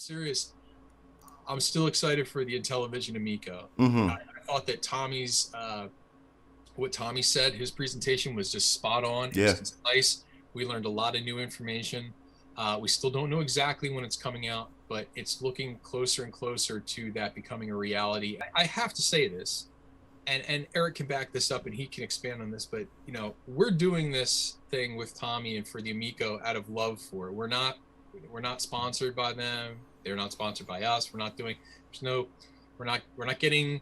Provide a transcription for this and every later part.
serious, I'm still excited for the Intellivision Amico. I thought that what Tommy said, his presentation was just spot on. It was concise. We learned a lot of new information. We still don't know exactly when it's coming out, but it's looking closer and closer to that becoming a reality. I have to say this, and Eric can back this up and he can expand on this, but you know, we're doing this thing with Tommy and for the Amico out of love for it. We're not sponsored by them. They're not sponsored by us. We're not getting,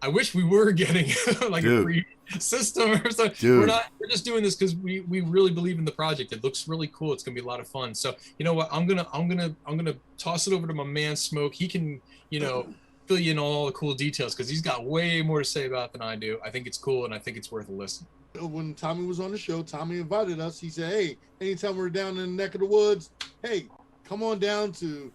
I wish we were getting like a free system or something. We're just doing this because we really believe in the project. It looks really cool. It's gonna be a lot of fun. So you know what? I'm gonna toss it over to my man Smoke. He can, you know, fill you in all the cool details because he's got way more to say about than I do. I think it's cool and I think it's worth a listen. When Tommy was on the show, Tommy invited us. He said, hey, anytime we're down in the neck of the woods, hey, come on down to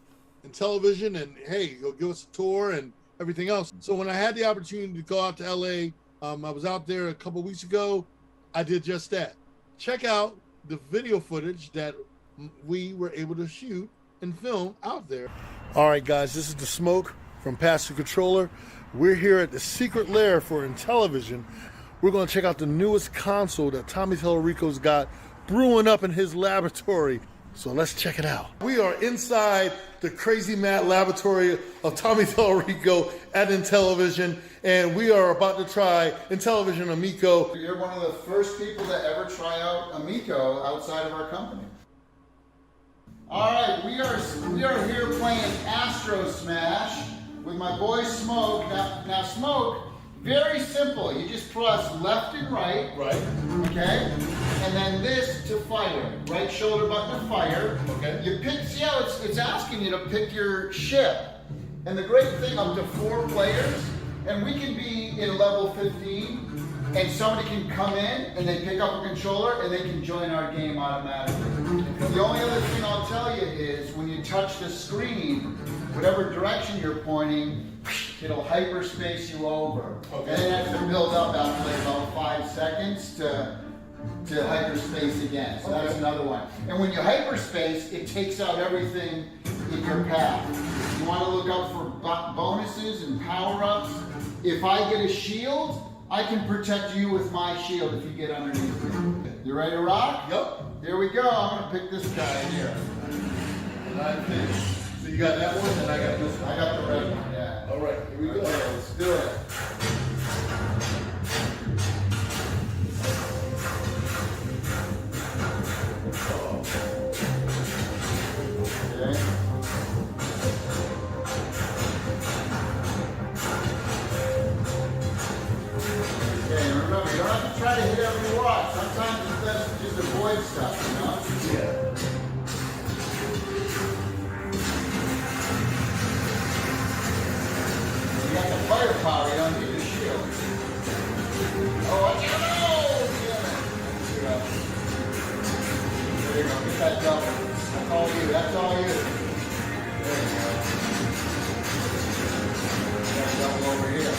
Intellivision and hey, go give us a tour and everything else. So when I had the opportunity to go out to LA, I was out there a couple weeks ago. I did just that. Check out the video footage that we were able to shoot and film out there. All right, guys, this is the Smoke from Pastor Controller. We're here at the secret lair for Intellivision. We're going to check out the newest console that Tommy Tallarico's got brewing up in his laboratory. So let's check it out. We are inside the crazy mad laboratory of Tommy Tallarico at Intellivision, and we are about to try Intellivision Amico. You're one of the first people to ever try out Amico outside of our company. All right, we are here playing Astro Smash with my boy Smoke. Now Smoke, very simple. You just press left and right. Right. Okay. And then this to fire. Right shoulder button to fire. Okay. You pick. See how it's asking you to pick your ship. And the great thing, up to 4 players, and we can be in level 15, and somebody can come in and they pick up a controller and they can join our game automatically. The only other thing I'll tell you is when you touch the screen, whatever direction you're pointing, it'll hyperspace you over. Okay. And then it has to build up after like about 5 seconds to hyperspace again. So that's another one. And when you hyperspace, it takes out everything in your path. You want to look out for bonuses and power-ups. If I get a shield, I can protect you with my shield if you get underneath me. You ready to rock? Yep. Here we go. I'm going to pick this guy here. And I picked. So you got that one, and I got this one. I got the red one, yeah. All right, here we go. Okay, let's do it. Okay. Okay, and remember, you don't have to try to hit every rock. Sometimes it's best to just avoid stuff, you know? Yeah. You got the firepower, you don't need the shield. Oh, watch out! There you go. Get that double. That's all you. That's all you. There you go. Get that double over here.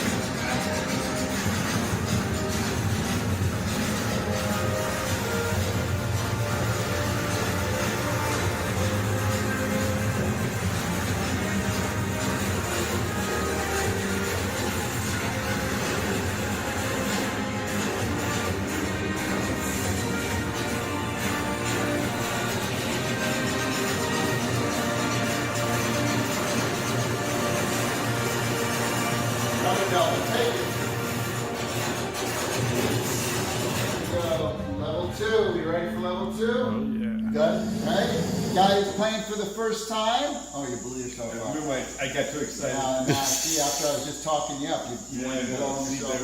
Level 2, you ready for level 2? Oh, yeah. Good, right? Guy who's playing for the first time. Oh, you blew yourself up. I got too excited. Nah, see, after I was just talking you up, you wanted to blow yourself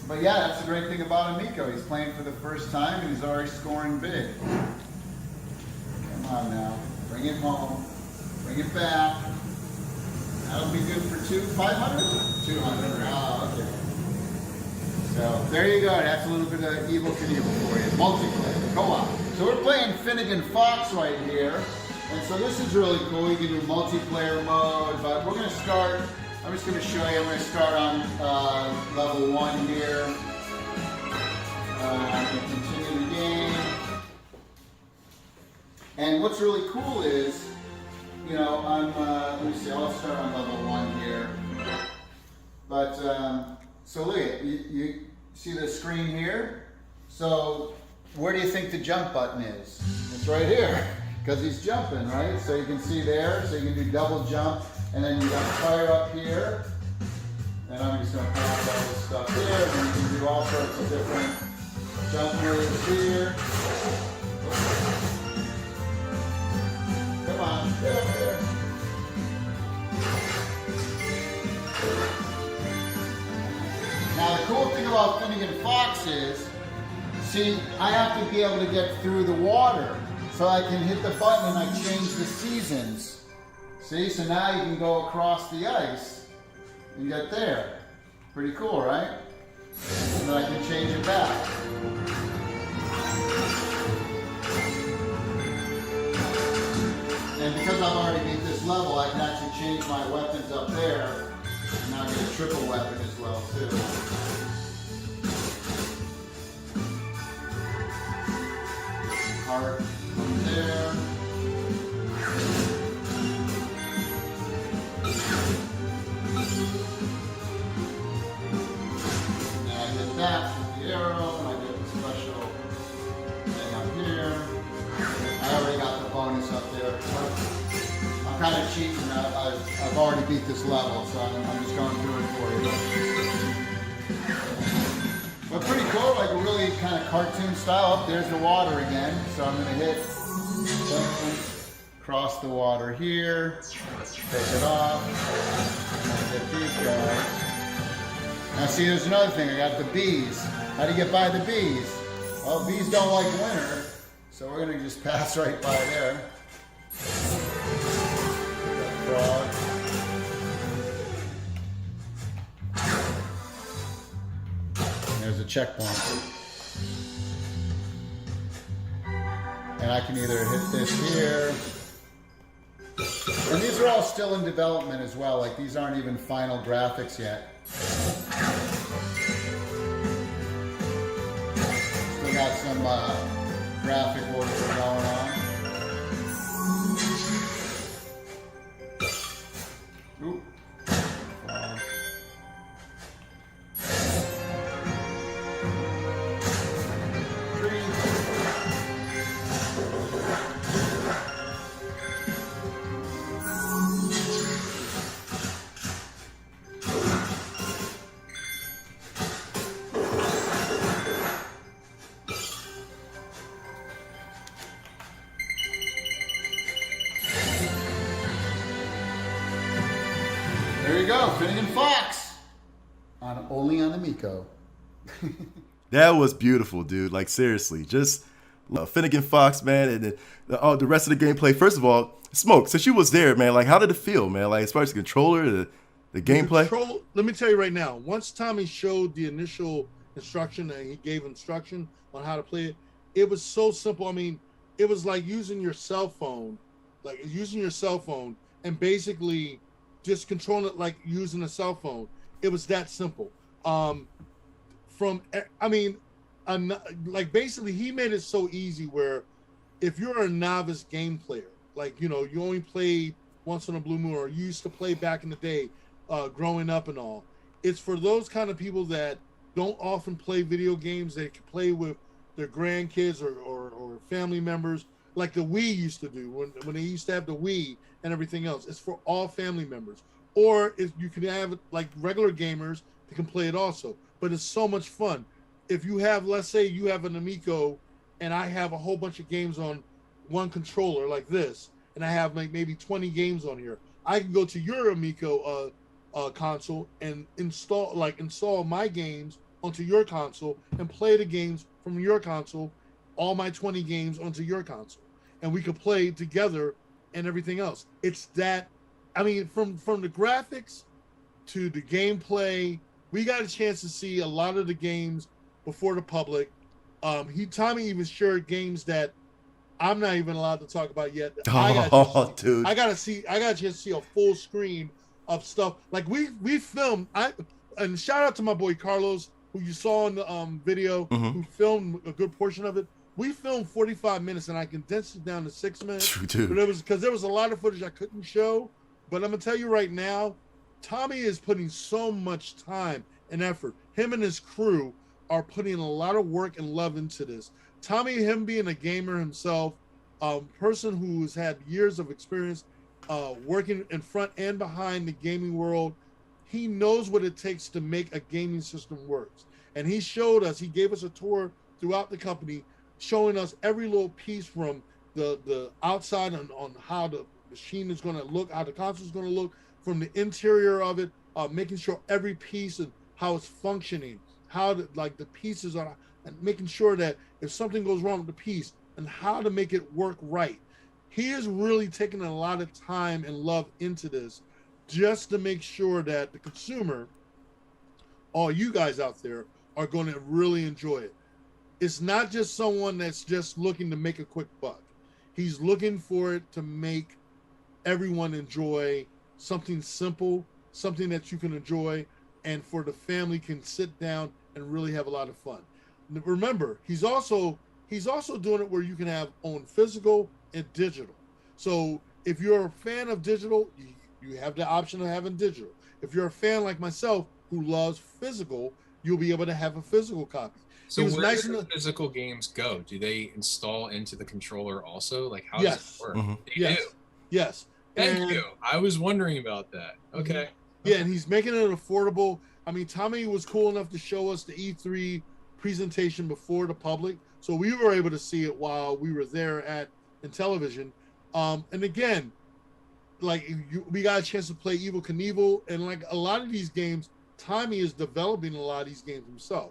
up. But yeah, that's the great thing about Amico. He's playing for the first time and he's already scoring big. Come on now. Bring it home. Bring it back. That'll be good for 500? 200. Oh, okay. So there you go. That's a little bit of Evil Knievel for you. Multiplayer. Go on. So we're playing Finnegan Fox right here. And so this is really cool. You can do multiplayer mode, but we're going to start. I'm just going to show you. I'm going to start on level 1 here. I'm going to continue the game. And what's really cool is, you know, let me see, I'll start on level 1 here. But, so look at you see the screen here? So, where do you think the jump button is? It's right here, because he's jumping, right? So you can see there, so you can do double jump, and then you got fire up here. And I'm just going to pass all this stuff here, and you can do all sorts of different jump moves here. Come on, get up there. Now the cool thing about Finnegan Fox is, see, I have to be able to get through the water. So I can hit the button and I change the seasons. See, so now you can go across the ice and get there. Pretty cool, right? And then I can change it back. And because I've already beat this level, I can actually change my weapons up there. And now get a triple weapon as well, too. Heart from there. And I get that with the arrow, and I get the special thing up here. I already got the bonus up there. I'm kind of cheating. I've already beat this level, so I'm just going through it for you. But pretty cool, like a really kind of cartoon style. Up there's the water again, so I'm going to hit, cross the water here, take it off, and get these guys. Now see, there's another thing. I got the bees. How do you get by the bees? Well, bees don't like winter, so we're going to just pass right by there. Frog. There's a checkpoint. And I can either hit this here. And these are all still in development as well. Like these aren't even final graphics yet. Still got some graphic work going on. Ooh. There you go, Finnegan Fox. Only on Amico. That was beautiful, dude. Like seriously, just Finnegan Fox, man, and then the rest of the gameplay. First of all, Smoke, since you was there, man, like how did it feel, man? Like as far as the controller, the gameplay. Let me tell you right now. Once Tommy showed the initial instruction and he gave instruction on how to play it, it was so simple. I mean, it was like using your cell phone, and basically just controlling it like using a cell phone. It was that simple. Basically he made it so easy where if you're a novice game player, like, you know, you only played once in a blue moon or you used to play back in the day, growing up and all, it's for those kind of people that don't often play video games. They can play with their grandkids or family members, like the Wii used to do when they used to have the Wii and everything else. It's for all family members. Or if you can have like regular gamers that can play it also. But it's so much fun. If you have, let's say you have an Amico and I have a whole bunch of games on one controller like this, and I have like maybe 20 games on here, I can go to your Amico console and install my games onto your console and play the games from your console, all my 20 games onto your console, and we could play together and everything else. It's that, I mean, from the graphics to the gameplay, we got a chance to see a lot of the games before the public. Tommy even shared games that I'm not even allowed to talk about yet. Dude. I got a chance to see a full screen of stuff. Like we filmed, and shout out to my boy Carlos, who you saw in the video, who filmed a good portion of it. we filmed 45 minutes and I condensed it down to 6 minutes. Dude. But it was because there was a lot of footage I couldn't show. But I'm gonna tell you right now, Tommy is putting so much time and effort. Him and his crew are putting a lot of work and love into this. Tommy, him being a gamer himself, person who's had years of experience working in front and behind the gaming world, he knows what it takes to make a gaming system works. And he showed us, he gave us a tour throughout the company, showing us every little piece from the outside on how the machine is going to look, how the console is going to look, from the interior of it, making sure every piece and how it's functioning, how the pieces are, and making sure that if something goes wrong with the piece, and how to make it work right. He is really taking a lot of time and love into this just to make sure that the consumer, all you guys out there, are going to really enjoy it. It's not just someone that's just looking to make a quick buck. He's looking for it to make everyone enjoy something simple, something that you can enjoy, and for the family can sit down and really have a lot of fun. Remember, he's also doing it where you can have own physical and digital. So if you're a fan of digital, you have the option of having digital. If you're a fan like myself who loves physical, you'll be able to have a physical copy. So where do the physical games go? Do they install into the controller also? Like, how does it work? Mm-hmm. They do. Yes. Thank you. I was wondering about that. Okay. Yeah, and he's making it affordable. I mean, Tommy was cool enough to show us the E3 presentation before the public, so we were able to see it while we were there at Intellivision. And again, we got a chance to play Evel Knievel, and like a lot of these games, Tommy is developing a lot of these games himself.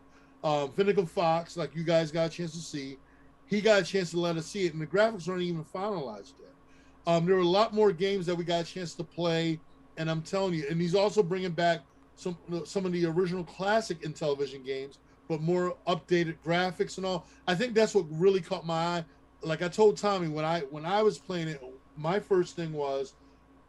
Finnegan Fox, like you guys got a chance to see, he got a chance to let us see it, and the graphics aren't even finalized yet. There were a lot more games that we got a chance to play, and I'm telling you, and he's also bringing back some of the original classic Intellivision games, but more updated graphics and all. I think that's what really caught my eye. Like I told Tommy, when I was playing it, my first thing was,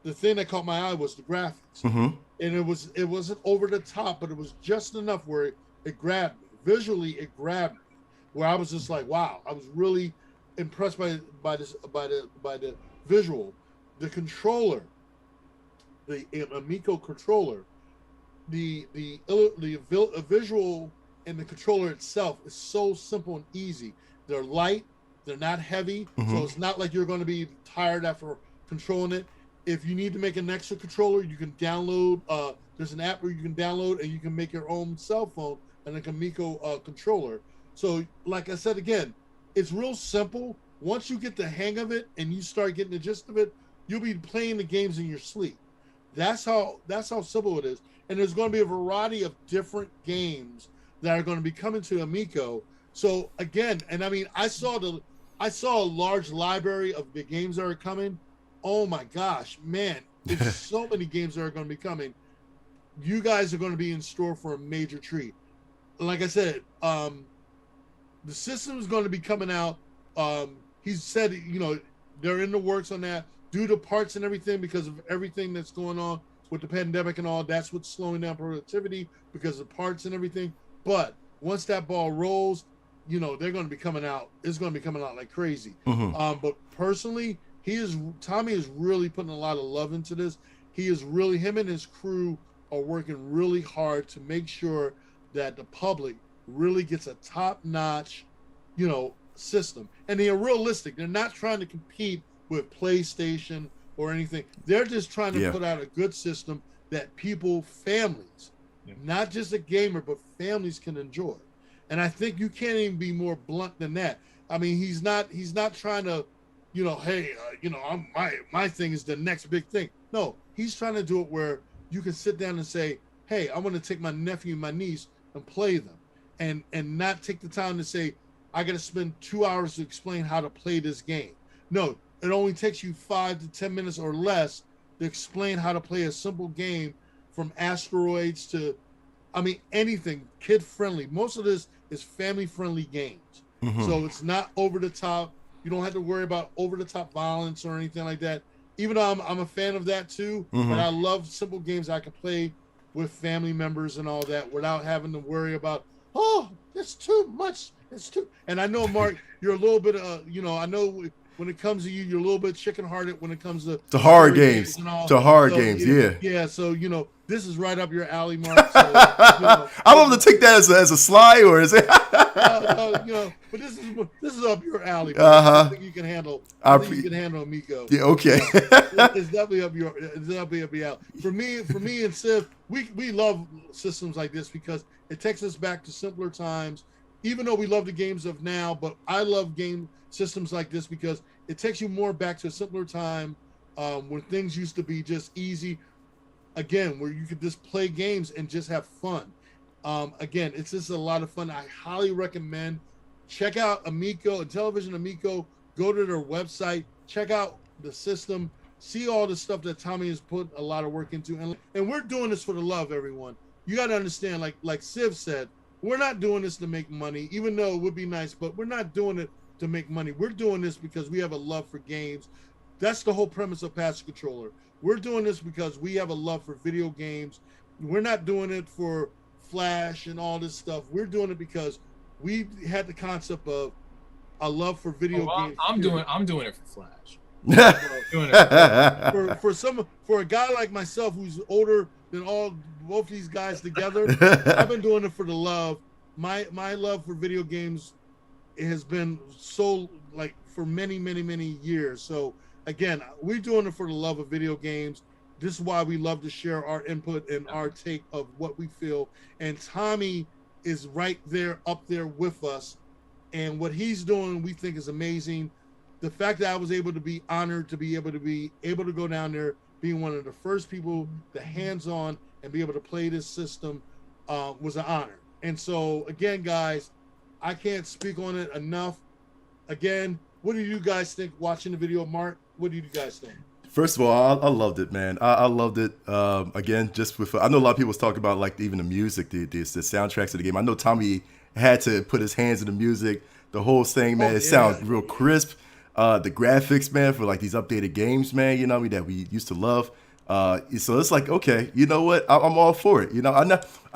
the thing that caught my eye was the graphics. Mm-hmm. And it wasn't over the top, but it was just enough where it grabbed me. Visually, it grabbed me, where I was just like, wow. I was really impressed by the visual, the controller, the Amico controller, the visual and the controller itself is so simple and easy. They're light, they're not heavy, so it's not like you're going to be tired after controlling it. If you need to make an extra controller, you can download. There's an app where you can download and you can make your own cell phone and an Amico controller. So, like I said again, it's real simple. Once you get the hang of it and you start getting the gist of it, you'll be playing the games in your sleep. That's how simple it is. And there's going to be a variety of different games that are going to be coming to Amico. So again, and I mean, I saw a large library of the games that are coming. Oh my gosh, man, there's so many games that are going to be coming. You guys are going to be in store for a major treat. Like I said, the system is going to be coming out. He said, they're in the works on that due to parts and everything, because of everything that's going on with the pandemic and all. That's what's slowing down productivity, because of parts and everything. But once that ball rolls, they're going to be coming out. It's going to be coming out like crazy. But personally, Tommy is really putting a lot of love into this. Him and his crew are working really hard to make sure that the public really gets a top-notch, system. And they are realistic. They're not trying to compete with PlayStation or anything. They're just trying to put out a good system that families, not just a gamer, but families can enjoy. And I think you can't even be more blunt than that. I mean, he's not trying to, my thing is the next big thing. No, he's trying to do it where you can sit down and say, hey, I want to take my nephew and my niece and play them, and not take the time to say, I got to spend 2 hours to explain how to play this game. No, it only takes you 5 to 10 minutes or less to explain how to play a simple game, from asteroids to, anything kid-friendly. Most of this is family-friendly games. So it's not over the top. You don't have to worry about over-the-top violence or anything like that. Even though I'm a fan of that too, but I love simple games I can play with family members and all that without having to worry about, it's too much. It's too. And I know, Mark, you're a little bit, I know when it comes to you, you're a little bit chicken-hearted when it comes to hard games. To hard games, yeah. Yeah, so, this is right up your alley, Mark. So, I don't know to take that as a sly or is it? But this is up your alley. I think you can handle. I think you can handle Amico. Yeah, okay. It's definitely up your alley. For me and Civ, we love systems like this because it takes us back to simpler times. Even though we love the games of now, but I love game systems like this because it takes you more back to a simpler time when things used to be just easy. Again, where you could just play games and just have fun. Again, it's just a lot of fun. I highly recommend check out Amico, Intellivision Amico. Go to their website, check out the system, see all the stuff that Tommy has put a lot of work into, and we're doing this for the love, everyone. You got to understand, like Civ said, we're not doing this to make money, even though it would be nice, but we're not doing it to make money. We're doing this because we have a love for games. That's the whole premise of Passive Controller. We're doing this because we have a love for video games. We're not doing it for Flash and all this stuff. We're doing it because we had the concept of a love for video games. I'm doing it for Flash. For a guy like myself who's older than both these guys together, I've been doing it for the love. My love for video games has been so for many years. So again, we're doing it for the love of video games. This is why we love to share our input and our take of what we feel. And Tommy is right there, up there with us. And what he's doing, we think is amazing. The fact that I was able to be honored to be able to go down there, being one of the first people to hands-on and be able to play this system was an honor. And so, again, guys, I can't speak on it enough. Again, what do you guys think watching the video? Mark, what do you guys think? First of all, I loved it, man. I loved it. Again, just with I know a lot of people was talking about even the music, the soundtracks of the game. I know Tommy had to put his hands in the music. The whole thing, man, it sounds real crisp. The graphics, man, for these updated games, man, you know what I mean, that we used to love. So it's okay, you know what? I'm all for it. You know, I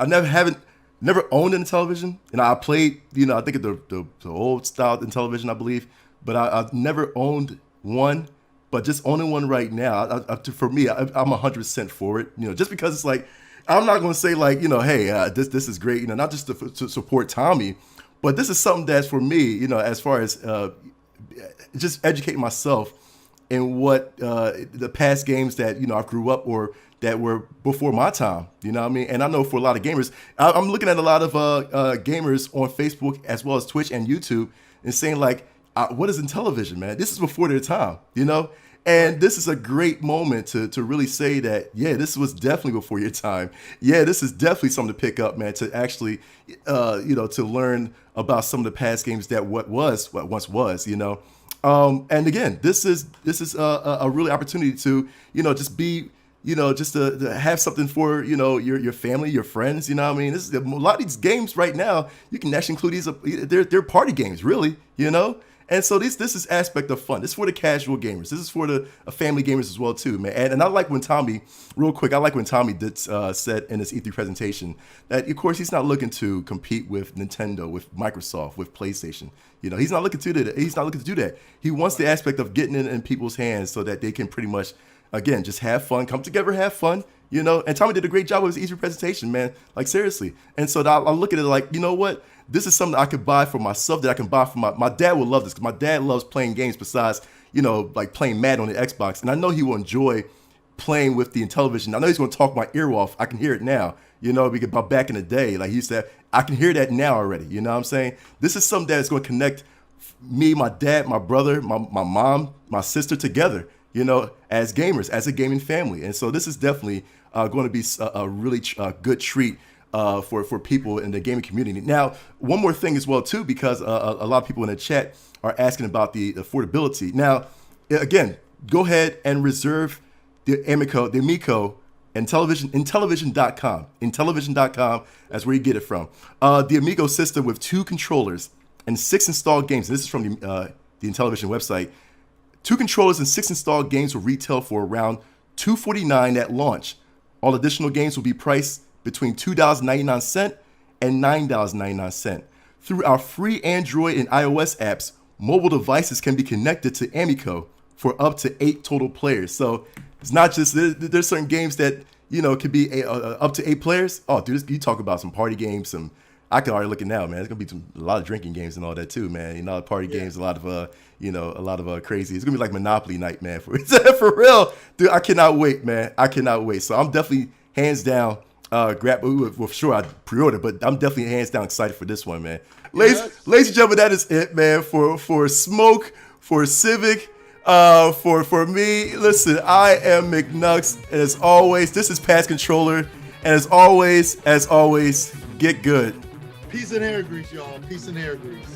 never owned a television. You know, I played, I think of the old style Intellivision, I believe, but I've never owned one. But just owning one right now, for me, I'm 100% for it. You know, just because it's I'm not going to say hey, this is great. You know, not just to support Tommy, but this is something that's for me. You know, as far as just educating myself in what the past games that I grew up or that were before my time. You know what I mean? And I know for a lot of gamers, I'm looking at a lot of gamers on Facebook as well as Twitch and YouTube and saying what is Intellivision, man? This is before their time, And this is a great moment to really say that, yeah, this was definitely before your time. Yeah, this is definitely something to pick up, man, to actually, to learn about some of the past games that what once was, And again, this is a really opportunity to, just be, just to have something for, your family, your friends, you know what I mean? This is a lot of these games right now, you can actually include these, they're party games, really, And so this is aspect of fun. This is for the casual gamers. This is for the family gamers as well too, man. And I like when Tommy, real quick, did said in his E3 presentation that of course he's not looking to compete with Nintendo, with Microsoft, with PlayStation. He's not looking to do that. He's not looking to do that. He wants the aspect of getting it in people's hands so that they can pretty much, again, just have fun, come together, have fun. And Tommy did a great job with his E3 presentation, man. Seriously. And so I look at it you know what? This is something I could buy for myself, that I can buy for my dad would love this because my dad loves playing games besides, playing Madden on the Xbox. And I know he will enjoy playing with the Intellivision. I know he's going to talk my ear off. I can hear it now, because about back in the day, he said, I can hear that now already. You know what I'm saying? This is something that's going to connect me, my dad, my brother, my mom, my sister together, as gamers, as a gaming family. And so this is definitely going to be a really good treat for people in the gaming community. Now, one more thing as well too, because a lot of people in the chat are asking about the affordability. Now, again, go ahead and reserve the Amico, Intellivision.com. Intellivision.com, that's where you get it from. The Amico system with 2 controllers and 6 installed games. This is from the Intellivision website. 2 controllers and 6 installed games will retail for around $249 at launch. All additional games will be priced between $2.99 and $9.99. Through our free Android and iOS apps, mobile devices can be connected to Amico for up to 8 total players. So it's not just, there's certain games that, you know, could be up to 8 players. Oh, dude, you talk about some party games, I can already look it now, man. It's gonna be a lot of drinking games and all that too, man. You know, party games, a lot of crazy. It's gonna be like Monopoly night, man. For real, dude. I cannot wait, man. I cannot wait. So I'm definitely hands down well, for sure I pre-order, but I'm definitely hands down excited for this one, man. Ladies and gentlemen, that is it, man. For Smoke, for Civic, for me. Listen, I am McNux, and as always, this is Past Controller, and as always, get good. Peace and hair grease, y'all. Peace and hair grease.